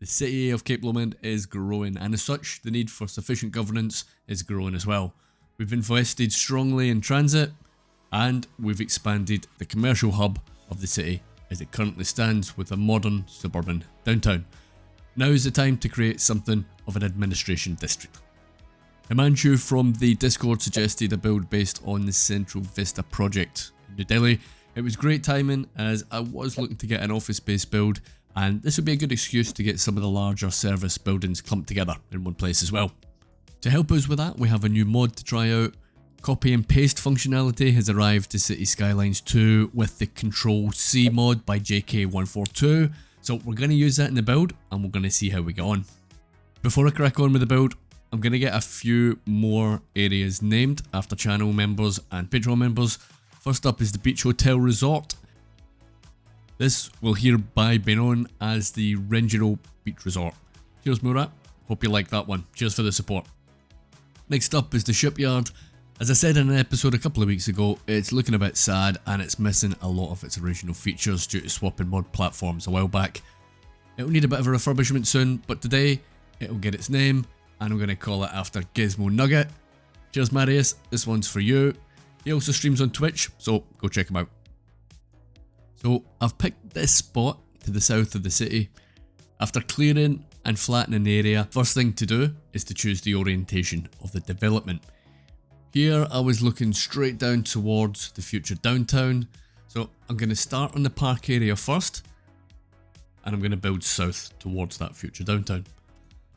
city of Cape Lomond is growing, and as such, the need for sufficient governance is growing as well. We've invested strongly in transit, and we've expanded the commercial hub of the city as it currently stands with a modern suburban downtown. Now is the time to create something of an administration district. Himanshu from the Discord suggested a build based on the Central Vista project in New Delhi. It was great timing as I was looking to get an office based build, and this would be a good excuse to get some of the larger service buildings clumped together in one place as well. To help us with that, we have a new mod to try out. Copy and paste functionality has arrived to Cities Skylines 2 with the ctrl+C mod by JK142, so we're going to use that in the build and we're going to see how we get on. Before I crack on with the build, I'm going to get a few more areas named after channel members and Patreon members. First up is the Beach Hotel Resort. This will hereby be known as the Renjiro Beach Resort. Cheers Murat, hope you like that one, cheers for the support. Next up is the Shipyard. As I said in an episode a couple of weeks ago, it's looking a bit sad and it's missing a lot of its original features due to swapping mod platforms a while back. It'll need a bit of a refurbishment soon, but today it'll get its name and I'm going to call it after Gizmo Nugget. Cheers Marius, this one's for you. He also streams on Twitch, so go check him out. So I've picked this spot to the south of the city. After clearing and flattening the area, first thing to do is to choose the orientation of the development. Here I was looking straight down towards the future downtown, so I'm going to start on the park area first and I'm going to build south towards that future downtown.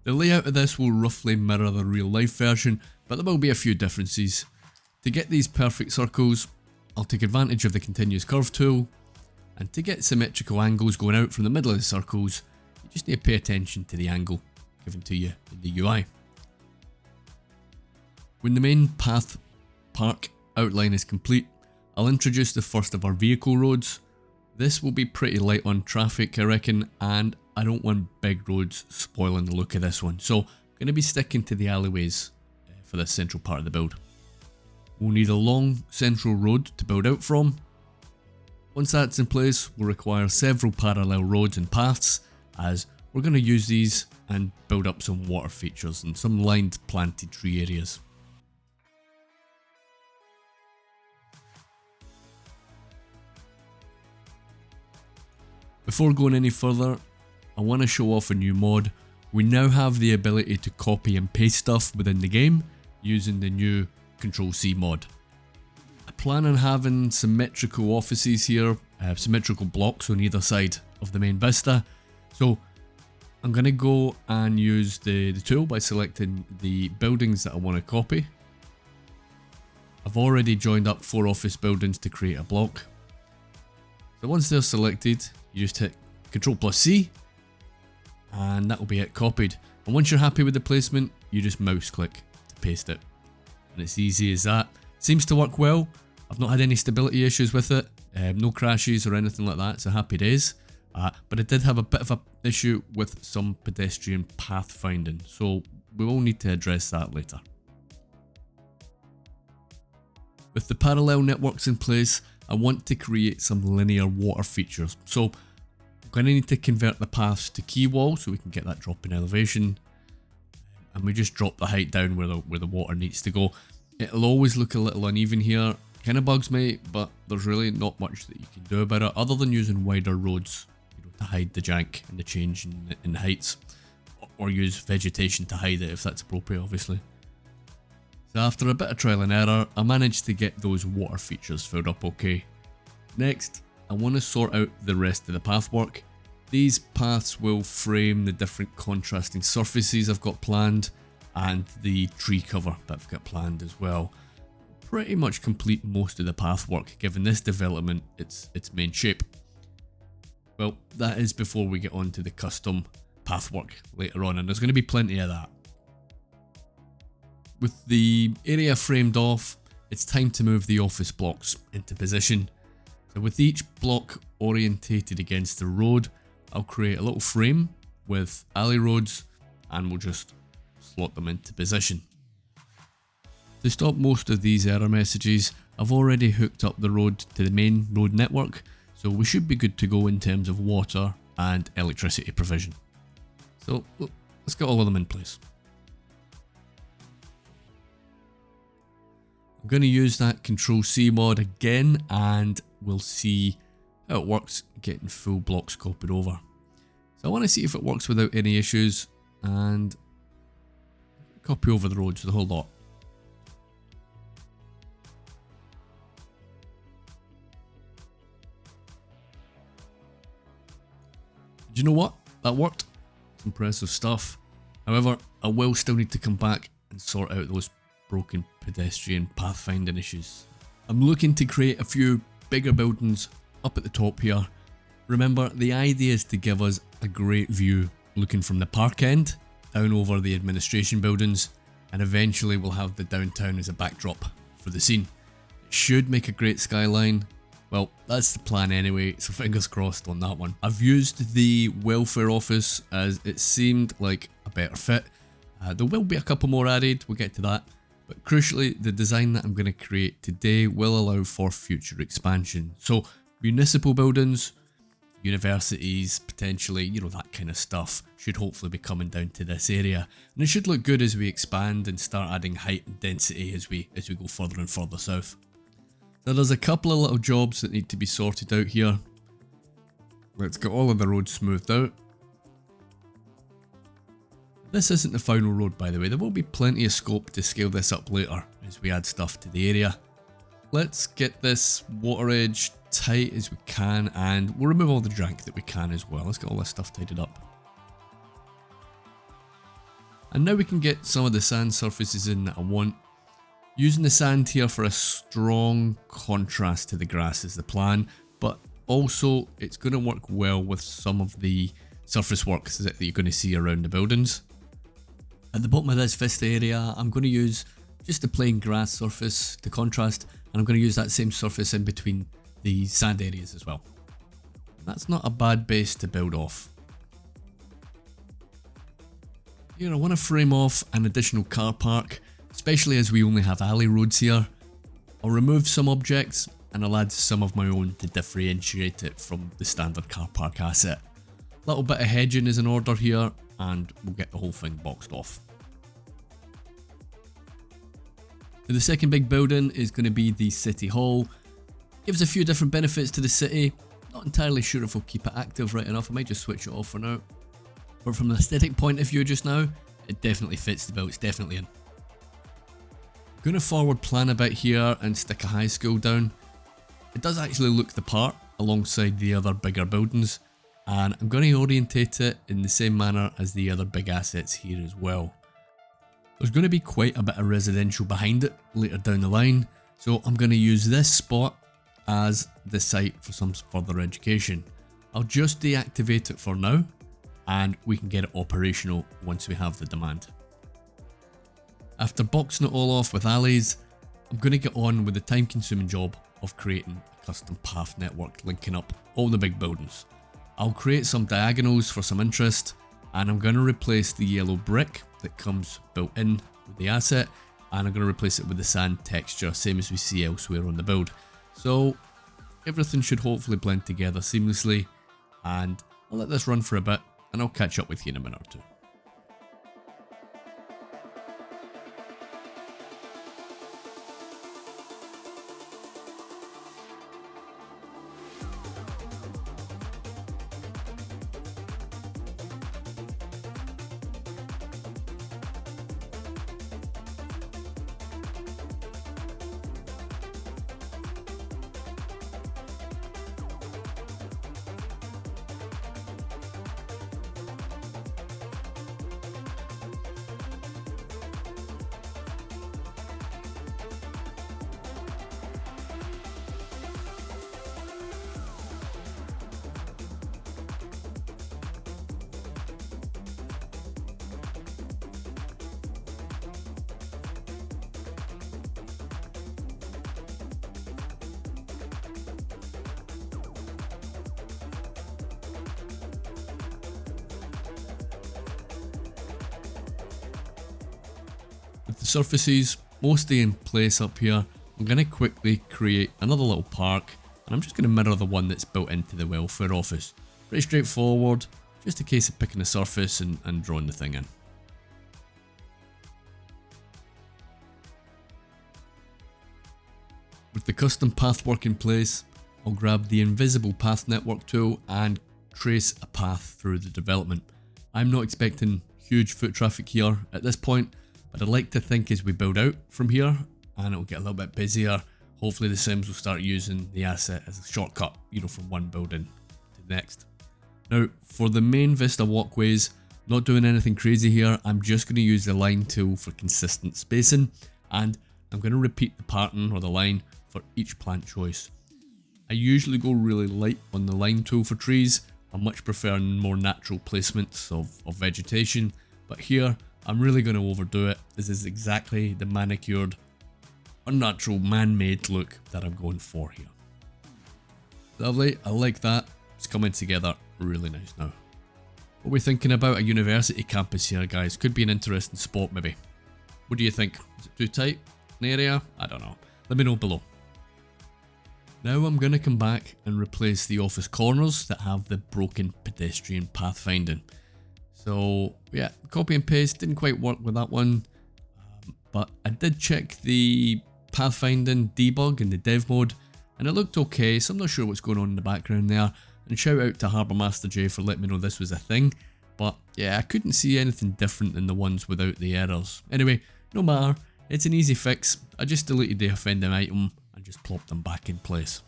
The layout of this will roughly mirror the real life version, but there will be a few differences. To get these perfect circles, I'll take advantage of the continuous curve tool, and to get symmetrical angles going out from the middle of the circles, you just need to pay attention to the angle given to you in the UI. When the main path park outline is complete, I'll introduce the first of our vehicle roads. This will be pretty light on traffic I reckon, and I don't want big roads spoiling the look of this one, so I'm going to be sticking to the alleyways for this central part of the build. We'll need a long central road to build out from. Once that's in place, we'll require several parallel roads and paths, as we're going to use these and build up some water features and some lined planted tree areas. Before going any further, I want to show off a new mod. We now have the ability to copy and paste stuff within the game using the new ctrl+C mod. I plan on having symmetrical offices here, symmetrical blocks on either side of the main vista. So I'm going to go and use the tool by selecting the buildings that I want to copy. I've already joined up 4 office buildings to create a block. So once they're selected, you just hit ctrl+C and that will be it copied. And once you're happy with the placement, you just mouse click to paste it. And it's easy as that. Seems to work well. I've not had any stability issues with it, no crashes or anything like that, so happy days. But it did have a bit of an issue with some pedestrian path finding, so we will need to address that later. With the parallel networks in place, I want to create some linear water features, so I'm going to need to convert the paths to key wall so we can get that drop in elevation, and we just drop the height down where the water needs to go. It'll always look a little uneven here, kind of bugs me, but there's really not much that you can do about it other than using wider roads, to hide the jank and the change in heights, or use vegetation to hide it if that's appropriate, obviously. So after a bit of trial and error, I managed to get those water features filled up okay. Next, I want to sort out the rest of the pathwork. These paths will frame the different contrasting surfaces I've got planned and the tree cover that I've got planned as well. Pretty much complete most of the pathwork given this development its main shape. Well, that is before we get on to the custom pathwork later on, and there's going to be plenty of that. With the area framed off, it's time to move the office blocks into position. So with each block orientated against the road, I'll create a little frame with alley roads and we'll just slot them into position. To stop most of these error messages, I've already hooked up the road to the main road network, so we should be good to go in terms of water and electricity provision. So let's get all of them in place. I'm going to use that ctrl+C mod again, and we'll see how it works getting full blocks copied over. So I want to see if it works without any issues, and copy over the roads, the whole lot. Do you know what? That worked. It's impressive stuff. However, I will still need to come back and sort out those broken pedestrian pathfinding issues. I'm looking to create a few bigger buildings up at the top here. Remember, the idea is to give us a great view looking from the park end down over the administration buildings, and eventually we'll have the downtown as a backdrop for the scene. It should make a great skyline. Well, that's the plan anyway, so fingers crossed on that one. I've used the welfare office as it seemed like a better fit. There will be a couple more added, we'll get to that. But crucially, the design that I'm going to create today will allow for future expansion. So municipal buildings, universities, potentially, you know, that kind of stuff should hopefully be coming down to this area. And it should look good as we expand and start adding height and density as we go further and further south. So there's a couple of little jobs that need to be sorted out here. Let's get all of the roads smoothed out. This isn't the final road, by the way. There will be plenty of scope to scale this up later as we add stuff to the area. Let's get this water edge tight as we can, and we'll remove all the drag that we can as well. Let's get all this stuff tidied up. And now we can get some of the sand surfaces in that I want. Using the sand here for a strong contrast to the grass is the plan, but also it's going to work well with some of the surface works that you're going to see around the buildings. At the bottom of this vista area, I'm going to use just a plain grass surface to contrast, and I'm going to use that same surface in between the sand areas as well. That's not a bad base to build off. Here I want to frame off an additional car park, especially as we only have alley roads here. I'll remove some objects and I'll add some of my own to differentiate it from the standard car park asset. A little bit of hedging is in order here, and we'll get the whole thing boxed off. The second big building is going to be the City Hall. Gives a few different benefits to the city. Not entirely sure if we'll keep it active right enough. I might just switch it off for now. But from an aesthetic point of view just now, it definitely fits the bill. It's definitely in. I'm going to forward plan a bit here and stick a high school down. It does actually look the part alongside the other bigger buildings, and I'm going to orientate it in the same manner as the other big assets here as well. There's going to be quite a bit of residential behind it later down the line, so I'm going to use this spot as the site for some further education. I'll just deactivate it for now, and we can get it operational once we have the demand. After boxing it all off with alleys, I'm going to get on with the time consuming job of creating a custom path network linking up all the big buildings. I'll create some diagonals for some interest, and I'm going to replace the yellow brick that comes built in with the asset, and I'm going to replace it with the sand texture, same as we see elsewhere on the build. So everything should hopefully blend together seamlessly, and I'll let this run for a bit and I'll catch up with you in a minute or two. With the surfaces mostly in place up here, I'm going to quickly create another little park, and I'm just going to mirror the one that's built into the welfare office. Pretty straightforward, just a case of picking a surface and drawing the thing in. With the custom path work in place, I'll grab the invisible path network tool and trace a path through the development. I'm not expecting huge foot traffic here at this point, but I'd like to think as we build out from here and it'll get a little bit busier, hopefully the Sims will start using the asset as a shortcut, from one building to the next. Now, for the main Vista walkways, not doing anything crazy here, I'm just going to use the line tool for consistent spacing, and I'm going to repeat the pattern or the line for each plant choice. I usually go really light on the line tool for trees. I much prefer more natural placements of vegetation, but here I'm really going to overdo it. This is exactly the manicured, unnatural, man-made look that I'm going for here. Lovely, I like that. It's coming together really nice now. What are we thinking about a university campus here, guys? Could be an interesting spot maybe. What do you think? Is it too tight an area? I don't know. Let me know below. Now I'm going to come back and replace the office corners that have the broken pedestrian pathfinding. So yeah, copy and paste didn't quite work with that one, but I did check the pathfinding debug in the dev mode and it looked okay, so I'm not sure what's going on in the background there. And shout out to Harbour Master J for letting me know this was a thing, but yeah, I couldn't see anything different than the ones without the errors. Anyway, no matter, it's an easy fix. I just deleted the offending item and just plopped them back in place.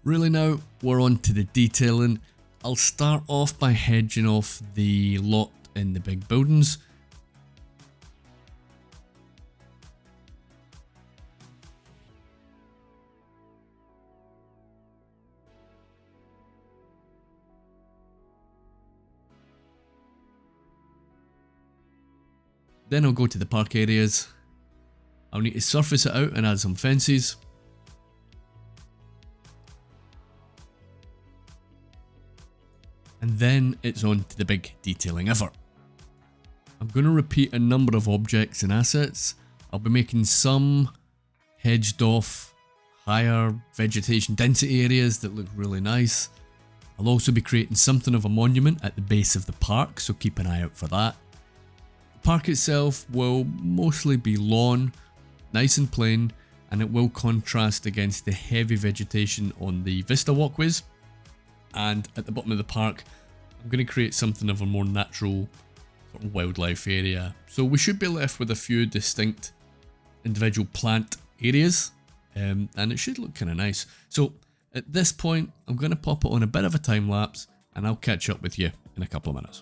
Really now, we're on to the detailing. I'll start off by hedging off the lot in the big buildings. Then I'll go to the park areas. I'll need to surface it out and add some fences. And then it's on to the big detailing effort. I'm going to repeat a number of objects and assets. I'll be making some hedged off higher vegetation density areas that look really nice. I'll also be creating something of a monument at the base of the park, so keep an eye out for that. The park itself will mostly be lawn, nice and plain, and it will contrast against the heavy vegetation on the Vista walkways. And at the bottom of the park, I'm going to create something of a more natural sort of wildlife area. So we should be left with a few distinct individual plant areas, and it should look kind of nice. So at this point, I'm going to pop it on a bit of a time lapse, and I'll catch up with you in a couple of minutes.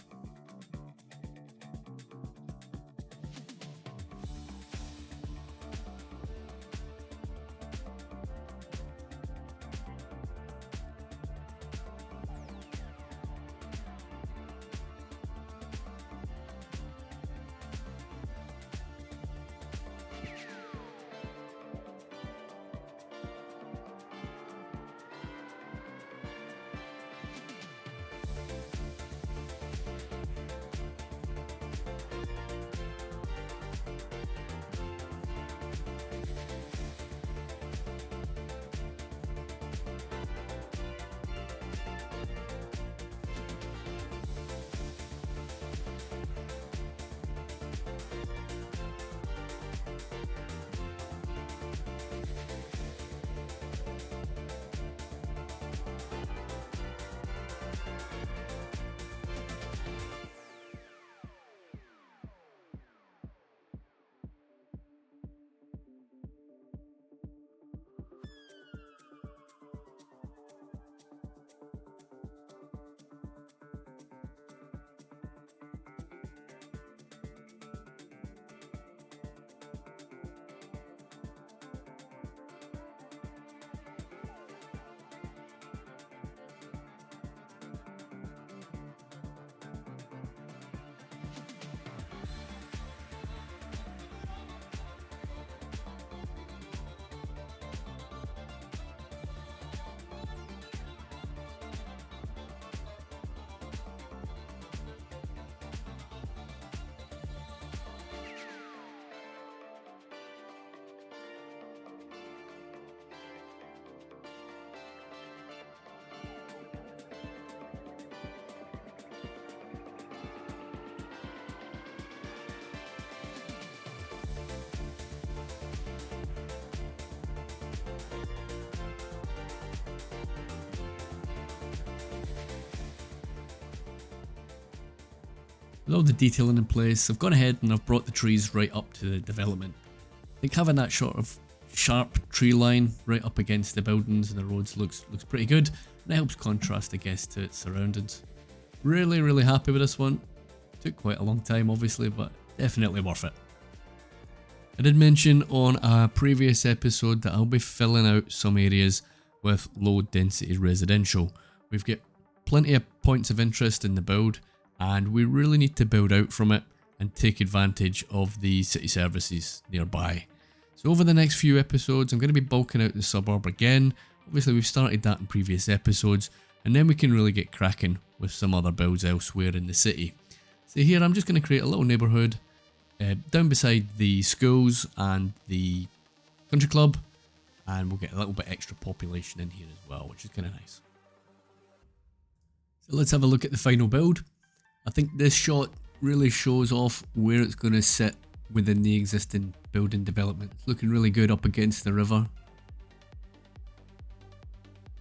With all the detailing in place, I've gone ahead and I've brought the trees right up to the development. I think having that sort of sharp tree line right up against the buildings and the roads looks pretty good, and it helps contrast, I guess, to its surroundings. Really happy with this one. Took quite a long time obviously, but definitely worth it. I did mention on a previous episode that I'll be filling out some areas with low density residential. We've got plenty of points of interest in the build, and we really need to build out from it and take advantage of the city services nearby. So over the next few episodes I'm going to be bulking out the suburb again. Obviously we've started that in previous episodes, and then we can really get cracking with some other builds elsewhere in the city. So here I'm just going to create a little neighbourhood down beside the schools and the country club, and we'll get a little bit extra population in here as well, which is kind of nice. So let's have a look at the final build. I think this shot really shows off where it's going to sit within the existing building development. It's looking really good up against the river.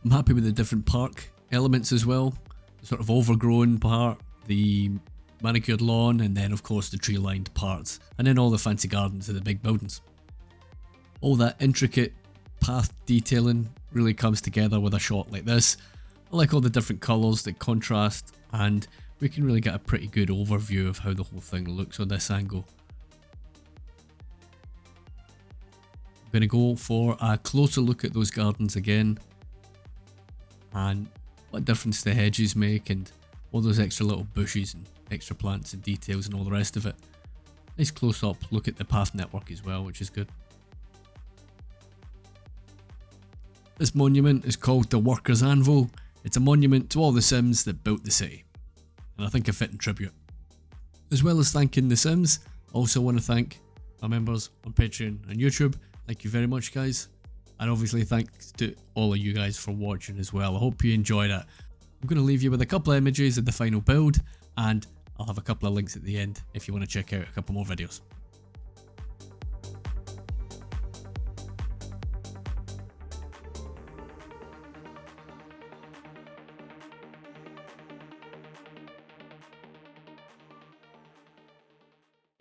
I'm happy with the different park elements as well. The sort of overgrown part, the manicured lawn, and then of course the tree lined parts, and then all the fancy gardens of the big buildings. All that intricate path detailing really comes together with a shot like this. I like all the different colours that contrast, and we can really get a pretty good overview of how the whole thing looks on this angle. I'm going to go for a closer look at those gardens again, and what difference the hedges make, and all those extra little bushes and extra plants and details and all the rest of it. Nice close up look at the path network as well, which is good. This monument is called the Workers' Anvil. It's a monument to all the Sims that built the city, and I think a fitting tribute. As well as thanking the Sims, I also want to thank my members on Patreon and YouTube. Thank you very much guys, and obviously thanks to all of you guys for watching as well. I hope you enjoyed it. I'm going to leave you with a couple of images of the final build, and I'll have a couple of links at the end if you want to check out a couple more videos.